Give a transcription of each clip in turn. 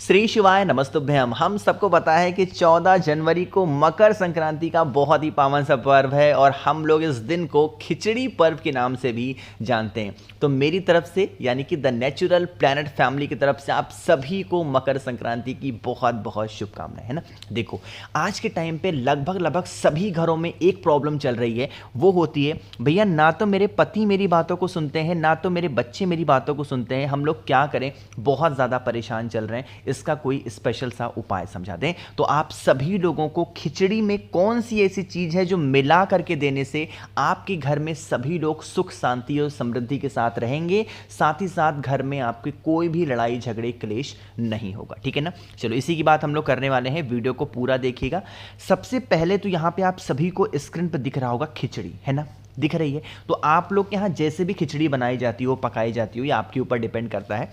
श्री शिवाय नमस्तुभ्यम। हम सबको पता है कि 14 जनवरी को मकर संक्रांति का बहुत ही पावन सा पर्व है और हम लोग इस दिन को खिचड़ी पर्व के नाम से भी जानते हैं। तो मेरी तरफ से यानी कि द नेचुरल प्लैनेट फैमिली की तरफ से आप सभी को मकर संक्रांति की बहुत बहुत शुभकामनाएं, है ना। देखो, आज के टाइम पे लगभग सभी घरों में एक प्रॉब्लम चल रही है, वो होती है भैया ना तो मेरे पति मेरी बातों को सुनते हैं, ना तो मेरे बच्चे मेरी बातों को सुनते हैं, हम लोग क्या करें, बहुत ज़्यादा परेशान चल रहे हैं, इसका कोई स्पेशल सा उपाय समझा दें। तो आप सभी लोगों को खिचड़ी में कौन सी ऐसी चीज़ है जो मिला करके देने से आपके घर में सभी लोग सुख शांति और समृद्धि के साथ रहेंगे, साथ ही साथ घर में आपके कोई भी लड़ाई झगड़े क्लेश नहीं होगा, ठीक है ना। चलो इसी की बात हम लोग करने वाले हैं, वीडियो को पूरा देखिएगा। सबसे पहले तो यहाँ पे आप सभी को स्क्रीन पर दिख रहा होगा खिचड़ी, है ना, दिख रही है। तो आप लोग के यहाँ जैसे भी खिचड़ी बनाई जाती हो, पकाई जाती हो, ये आपके ऊपर डिपेंड करता है।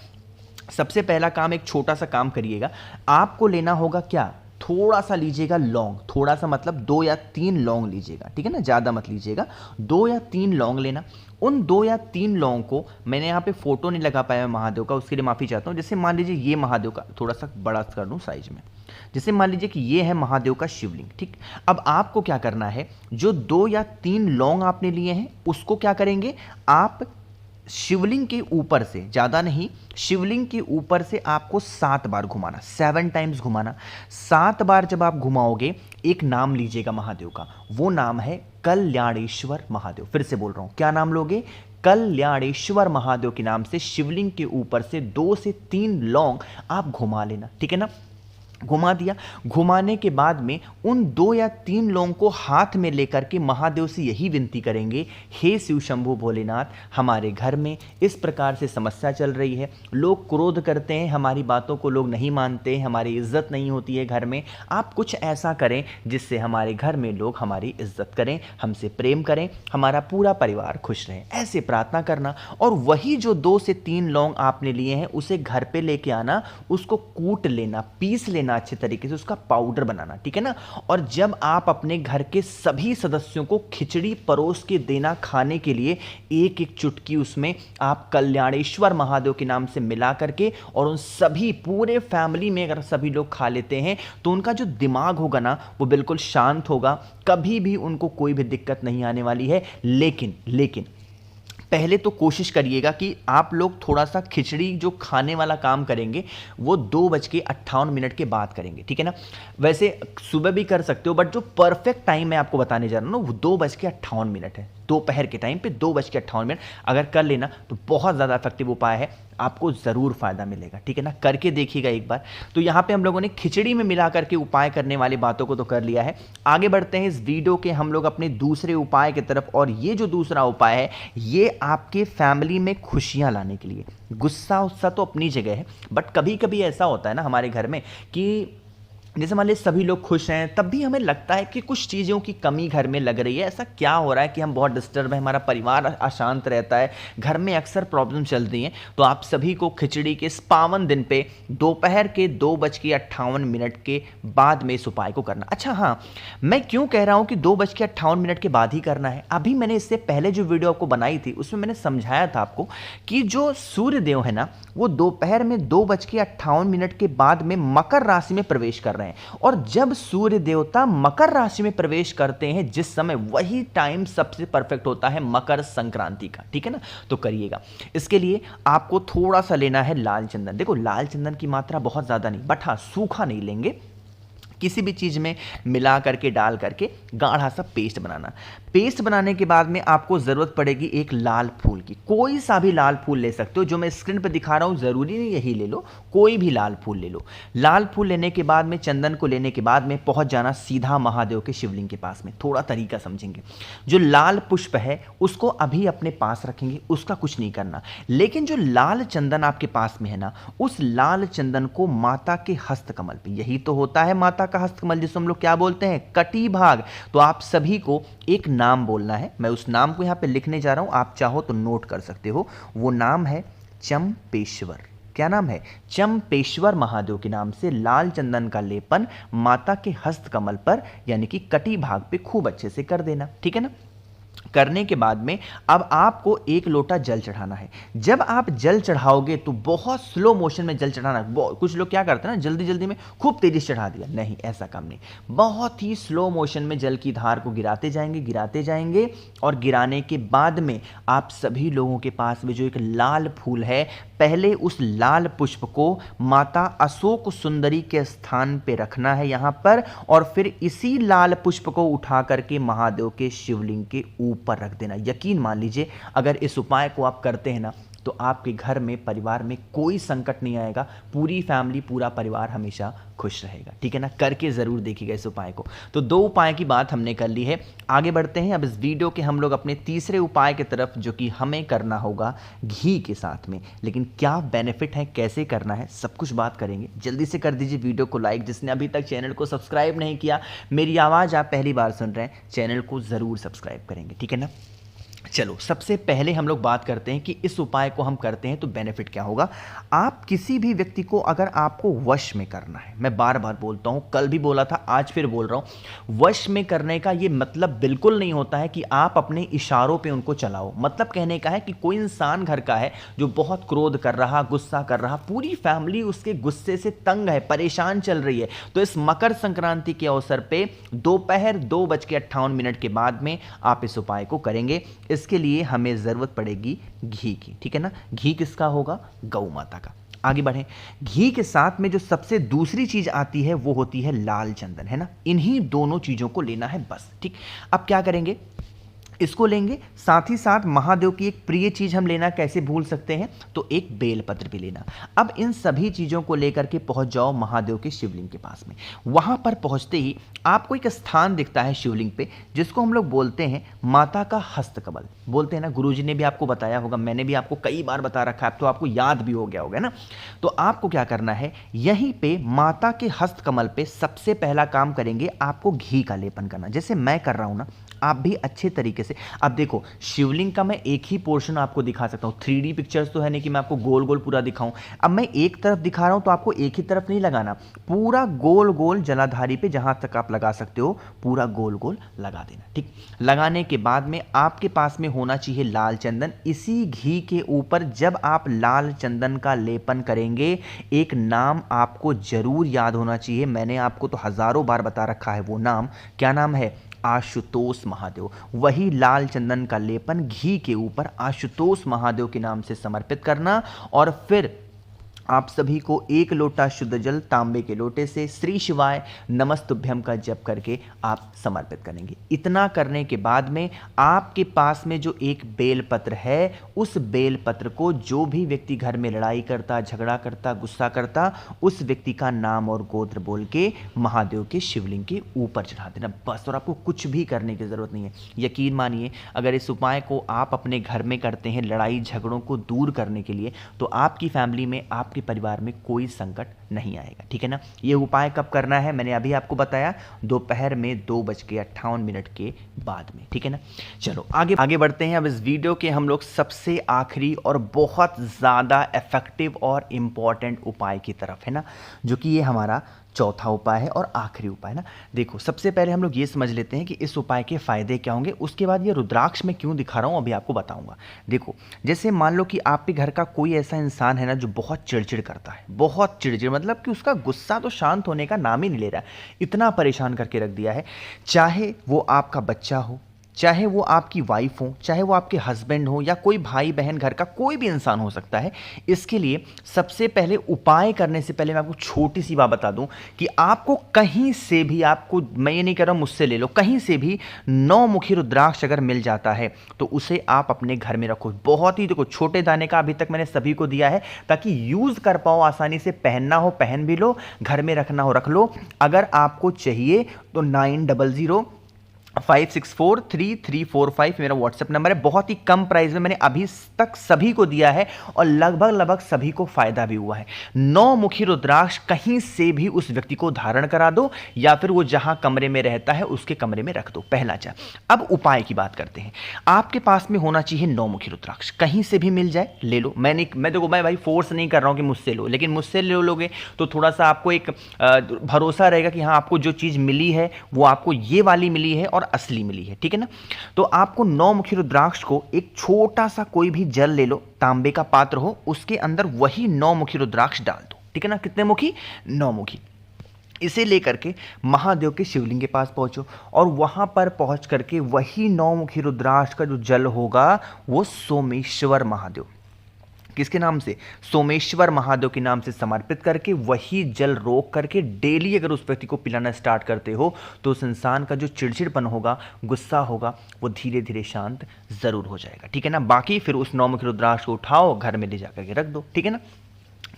सबसे पहला काम, एक छोटा सा काम करिएगा, आपको लेना होगा क्या, थोड़ा सा लीजिएगा लौंग, थोड़ा सा मतलब 2 या 3 लौंग लीजिएगा, ठीक है ना, ज़्यादा मत लीजिएगा, 2 या 3 लौंग लेना। उन 2 या 3 लौंग को, मैंने यहाँ पे फोटो नहीं लगा पाया महादेव का, उसके लिए माफ़ी चाहता हूँ। जैसे मान लीजिए ये महादेव का, थोड़ा सा बड़ा कर दूँ साइज में, जैसे मान लीजिए कि ये है महादेव का शिवलिंग, ठीक। अब आपको क्या करना है, जो 2 या 3 लौंग आपने लिए हैं उसको क्या करेंगे, आप शिवलिंग के ऊपर से, ज़्यादा नहीं, शिवलिंग के ऊपर से आपको 7 बार घुमाना, 7 टाइम्स घुमाना। 7 बार जब आप घुमाओगे, एक नाम लीजिएगा महादेव का, वो नाम है कल्याणेश्वर महादेव। फिर से बोल रहा हूँ, क्या नाम लोगे, कल्याणेश्वर महादेव के नाम से शिवलिंग के ऊपर से 2 से 3 लौंग आप घुमा लेना, ठीक है ना। घुमा दिया, घुमाने के बाद में उन 2 या 3 लोगों को हाथ में लेकर के महादेव से यही विनती करेंगे, हे शिव शंभु भोलेनाथ, हमारे घर में इस प्रकार से समस्या चल रही है, लोग क्रोध करते हैं, हमारी बातों को लोग नहीं मानते, हमारी इज्जत नहीं होती है घर में, आप कुछ ऐसा करें जिससे हमारे घर में लोग हमारी इज्जत करें, हमसे प्रेम करें, हमारा पूरा परिवार खुश रहे, ऐसे प्रार्थना करना। और वही जो 2 से 3 लौंग आपने लिए हैं उसे घर पे लेके आना, उसको कूट लेना, पीस लेना अच्छे तरीके से, उसका पाउडर बनाना, ठीक है ना। और जब आप अपने घर के सभी सदस्यों को खिचड़ी परोस के देना खाने के लिए, एक एक चुटकी उसमें आप कल्याणेश्वर महादेव के नाम से मिला करके, और उन सभी पूरे फैमिली में अगर सभी लोग खा लेते हैं तो उनका जो दिमाग होगा ना वो बिल्कुल शांत होगा, कभी भी उनको कोई भी दिक्कत नहीं आने वाली है। लेकिन पहले तो कोशिश करिएगा कि आप लोग थोड़ा सा खिचड़ी जो खाने वाला काम करेंगे वो 2:58 के बाद करेंगे, ठीक है ना। वैसे सुबह भी कर सकते हो, बट जो परफेक्ट टाइम मैं आपको बताने जा रहा हूँ ना वो 2:58 है, दोपहर के टाइम पे 2:58 अगर कर लेना तो बहुत ज़्यादा इफेक्टिव उपाय है, आपको ज़रूर फायदा मिलेगा, ठीक है ना, करके देखिएगा एक बार। तो यहाँ पे हम लोगों ने खिचड़ी में मिला करके उपाय करने वाली बातों को तो कर लिया है। आगे बढ़ते हैं इस वीडियो के हम लोग अपने दूसरे उपाय की तरफ, और ये जो दूसरा उपाय है ये आपके फैमिली में खुशियाँ लाने के लिए। गुस्सा उस्सा तो अपनी जगह है, बट कभी कभी ऐसा होता है ना हमारे घर में कि जैसे मान लीजिए सभी लोग खुश हैं, तब भी हमें लगता है कि कुछ चीज़ों की कमी घर में लग रही है, ऐसा क्या हो रहा है कि हम बहुत डिस्टर्ब हैं, हमारा परिवार अशांत रहता है, घर में अक्सर प्रॉब्लम चलती हैं। तो आप सभी को खिचड़ी के इस पावन दिन पे दोपहर के 2:58 के बाद में इस उपाय को करना। अच्छा हाँ, मैं क्यों कह रहा हूँ कि 2:58 के बाद ही करना है, अभी मैंने इससे पहले जो वीडियो आपको बनाई थी उसमें मैंने समझाया था आपको कि जो सूर्य देव है ना वो दोपहर में 2:58 के बाद में मकर राशि में प्रवेश कर रहे हैं, और जब सूर्य देवता मकर राशि में प्रवेश करते हैं जिस समय, वही टाइम सबसे परफेक्ट होता है मकर संक्रांति का, ठीक है ना। तो करिएगा, इसके लिए आपको थोड़ा सा लेना है लाल चंदन। देखो लाल चंदन की मात्रा बहुत ज्यादा नहीं, बट हाँ सूखा नहीं लेंगे, किसी भी चीज़ में मिला करके डाल करके गाढ़ा सा पेस्ट बनाना। पेस्ट बनाने के बाद में आपको ज़रूरत पड़ेगी एक लाल फूल की, कोई सा भी लाल फूल ले सकते हो, जो मैं स्क्रीन पर दिखा रहा हूँ ज़रूरी नहीं यही ले लो, कोई भी लाल फूल ले लो। लाल फूल लेने के बाद में, चंदन को लेने के बाद में पहुँच जाना सीधा महादेव के शिवलिंग के पास में। थोड़ा तरीका समझेंगे, जो लाल पुष्प है उसको अभी अपने पास रखेंगे, उसका कुछ नहीं करना, लेकिन जो लाल चंदन आपके पास में है ना, उस लाल चंदन को माता के हस्तकमल पे, यही तो होता है माता का हस्तकमल जिसको हम लोग क्या बोलते हैं, कटी भाग। तो आप सभी को एक नाम बोलना है, मैं उस नाम को यहां पे लिखने जा रहा हूं, आप चाहो तो नोट कर सकते हो। वो नाम है चंपेश्वर। क्या नाम है, चंपेश्वर महादेव के नाम से लाल चंदन का लेपन माता के हस्तकमल पर यानी कि कटी भाग पे खूब अच्छे से कर देना, ठीक है ना। करने के बाद में अब आपको एक लोटा जल चढ़ाना है। जब आप जल चढ़ाओगे तो बहुत स्लो मोशन में जल चढ़ाना। कुछ लोग क्या करते हैं ना, जल्दी जल्दी में खूब तेजी से चढ़ा दिया, नहीं, ऐसा काम नहीं। बहुत ही स्लो मोशन में जल की धार को गिराते जाएंगे और गिराने के बाद में आप सभी लोगों के पास में जो एक लाल फूल है, पहले उस लाल पुष्प को माता अशोक सुंदरी के स्थान पे रखना है यहां पर, और फिर इसी लाल पुष्प को उठा करके महादेव के शिवलिंग के ऊपर रख देना। यकीन मान लीजिए, अगर इस उपाय को आप करते हैं ना, तो आपके घर में, परिवार में कोई संकट नहीं आएगा, पूरी फैमिली, पूरा परिवार हमेशा खुश रहेगा। ठीक है ना, करके ज़रूर देखिएगा इस उपाय को। तो 2 उपाय की बात हमने कर ली है, आगे बढ़ते हैं अब इस वीडियो के हम लोग अपने तीसरे उपाय की तरफ, जो कि हमें करना होगा घी के साथ में। लेकिन क्या बेनिफिट है, कैसे करना है, सब कुछ बात करेंगे। जल्दी से कर दीजिए वीडियो को लाइक। जिसने अभी तक चैनल को सब्सक्राइब नहीं किया, मेरी आवाज़ आप पहली बार सुन रहे हैं, चैनल को ज़रूर सब्सक्राइब करेंगे। ठीक है ना, चलो सबसे पहले हम लोग बात करते हैं कि इस उपाय को हम करते हैं तो बेनिफिट क्या होगा। आप किसी भी व्यक्ति को अगर आपको वश में करना है, मैं बार बार बोलता हूं, कल भी बोला था, आज फिर बोल रहा हूं, वश में करने का ये मतलब बिल्कुल नहीं होता है कि आप अपने इशारों पे उनको चलाओ। मतलब कहने का है कि कोई इंसान घर का है जो बहुत क्रोध कर रहा, गुस्सा कर रहा, पूरी फैमिली उसके गुस्से से तंग है, परेशान चल रही है, तो इस मकर संक्रांति के अवसर पे दोपहर 2:58 के बाद में आप इस उपाय को करेंगे। इसके लिए हमें जरूरत पड़ेगी घी की। ठीक है ना, घी किसका होगा, गौ माता का। आगे बढ़ें, घी के साथ में जो सबसे दूसरी चीज आती है वो होती है लाल चंदन, है ना। इन्हीं दोनों चीजों को लेना है बस। ठीक, अब क्या करेंगे, इसको लेंगे, साथ ही साथ महादेव की एक प्रिय चीज हम लेना कैसे भूल सकते हैं, तो एक बेलपत्र भी लेना। अब इन सभी चीजों को लेकर के पहुंच जाओ महादेव के शिवलिंग के पास में। वहां पर पहुंचते ही आपको एक स्थान दिखता है शिवलिंग पे, जिसको हम लोग बोलते हैं माता का हस्तकमल। बोलते हैं ना, गुरुजी ने भी आपको बताया होगा, मैंने भी आपको कई बार बता रखा है, अब तो आपको याद भी हो गया होगा ना। तो आपको क्या करना है, यहीं पे माता के हस्तकमल पे सबसे पहला काम करेंगे, आपको घी का लेपन करना। जैसे मैं कर रहा हूं ना, आप भी अच्छे तरीके से। अब देखो, शिवलिंग का मैं एक ही पोर्शन आपको दिखा सकता हूं, 3D पिक्चर्स तो है नहीं कि मैं आपको गोल गोल पूरा दिखाऊं। अब मैं एक तरफ दिखा रहा हूं तो आपको एक ही तरफ नहीं लगाना, पूरा गोल गोल जलाधारी पे जहां तक आप लगा सकते हो पूरा गोल गोल लगा देना। ठीक, लगाने के बाद में आपके पास में होना चाहिए लाल चंदन। इसी घी के ऊपर जब आप लाल चंदन का लेपन करेंगे, एक नाम आपको जरूर याद होना चाहिए, मैंने आपको तो हजारों बार बता रखा है वो नाम। क्या नाम है, आशुतोष महादेव। वही लाल चंदन का लेपन घी के ऊपर आशुतोष महादेव के नाम से समर्पित करना, और फिर आप सभी को एक लोटा शुद्ध जल तांबे के लोटे से श्री शिवाय नमस्तुभ्यम का जप करके आप समर्पित करेंगे। इतना करने के बाद में आपके पास में जो एक बेलपत्र है, उस बेलपत्र को जो भी व्यक्ति घर में लड़ाई करता, झगड़ा करता, गुस्सा करता, उस व्यक्ति का नाम और गोत्र बोल के महादेव के शिवलिंग के ऊपर चढ़ा देना बस। और आपको कुछ भी करने की जरूरत नहीं है। यकीन मानिए, अगर इस उपाय को आप अपने घर में करते हैं लड़ाई झगड़ों को दूर करने के लिए, तो आपकी फैमिली में, आपके परिवार में कोई संकट नहीं आएगा। ठीक है ना, ये उपाय कब करना है मैंने अभी आपको बताया, दोपहर में 2:58 के बाद में। ठीक है ना, चलो आगे बढ़ते हैं। अब इस वीडियो के हम लोग सबसे आखिरी और बहुत ज्यादा इफेक्टिव और इंपॉर्टेंट उपाय की तरफ, है ना, जो कि ये हमारा चौथा उपाय है और आखिरी उपाय ना। देखो, सबसे पहले हम लोग ये समझ लेते हैं कि इस उपाय के फायदे क्या होंगे, उसके बाद ये रुद्राक्ष में क्यों दिखा रहा हूं अभी आपको बताऊंगा। देखो, जैसे मान लो कि आपके घर का कोई ऐसा इंसान है ना जो बहुत चिड़चिड़ करता है, बहुत चिड़चिड़, मतलब कि उसका गुस्सा तो शांत होने का नाम ही नहीं ले रहा, इतना परेशान करके रख दिया है। चाहे वो आपका बच्चा हो, चाहे वो आपकी वाइफ हो, चाहे वो आपके हस्बैंड हो, या कोई भाई बहन, घर का कोई भी इंसान हो सकता है। इसके लिए सबसे पहले उपाय करने से पहले मैं आपको छोटी सी बात बता दूं कि आपको कहीं से भी, आपको, मैं ये नहीं कह रहा हूं मुझसे ले लो, कहीं से भी 9 मुखी रुद्राक्ष अगर मिल जाता है तो उसे आप अपने घर में रखो। बहुत ही, देखो, छोटे दाने का अभी तक मैंने सभी को दिया है ताकि यूज कर पाओ आसानी से, पहनना हो पहन भी लो, घर में रखना हो रख लो। अगर आपको चाहिए तो 9005643345 मेरा व्हाट्सएप नंबर है। बहुत ही कम प्राइस में मैंने अभी तक सभी को दिया है और लगभग सभी को फायदा भी हुआ है। 9 मुखी रुद्राक्ष कहीं से भी उस व्यक्ति को धारण करा दो, या फिर वो जहां कमरे में रहता है उसके कमरे में रख दो, पहला चाह। अब उपाय की बात करते हैं। आपके पास में होना चाहिए 9 मुखी रुद्राक्ष, कहीं से भी मिल जाए ले लो। मैं देखो, मैं भाई फोर्स नहीं कर रहा हूं कि मुझसे लो, लेकिन मुझसे ले लोगे तो थोड़ा सा आपको एक भरोसा रहेगा कि हाँ, आपको जो चीज मिली है वो आपको ये वाली मिली है और और असली मिली है, ठीक है ना। तो आपको 9 मुखी रुद्राक्ष को एक छोटा सा कोई भी जल ले लो, तांबे का पात्र हो, उसके अंदर वही 9 मुखी रुद्राक्ष डाल दो, ठीक है ना। कितने मुखी? 9 मुखी। इसे लेकर के महादेव के शिवलिंग के पास पहुंचो और वहां पर पहुंच करके वही 9 मुखी रुद्राक्ष का जो जल होगा वो सोमेश्वर महादेव, किसके नाम से? सोमेश्वर महादेव के नाम से समर्पित करके वही जल रोक करके डेली अगर उस व्यक्ति को पिलाना स्टार्ट करते हो तो उस इंसान का जो चिड़चिड़पन होगा, गुस्सा होगा, वो धीरे धीरे शांत जरूर हो जाएगा, ठीक है ना। बाकी फिर उस 9 मुखी रुद्राक्ष को उठाओ, घर में ले जाकर के रख दो, ठीक है ना।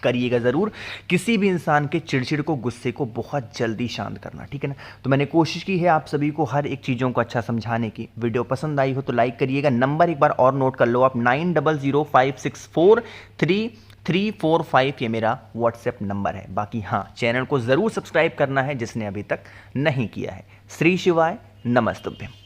करिएगा ज़रूर, किसी भी इंसान के चिड़चिड़ को, गुस्से को बहुत जल्दी शांत करना, ठीक है ना। तो मैंने कोशिश की है आप सभी को हर एक चीज़ों को अच्छा समझाने की। वीडियो पसंद आई हो तो लाइक करिएगा। नंबर एक बार और नोट कर लो आप, 9005643345 ये मेरा व्हाट्सएप नंबर है। बाकी हाँ, चैनल को ज़रूर सब्सक्राइब करना है जिसने अभी तक नहीं किया है। श्री शिवाय नमस्तुभ्यम।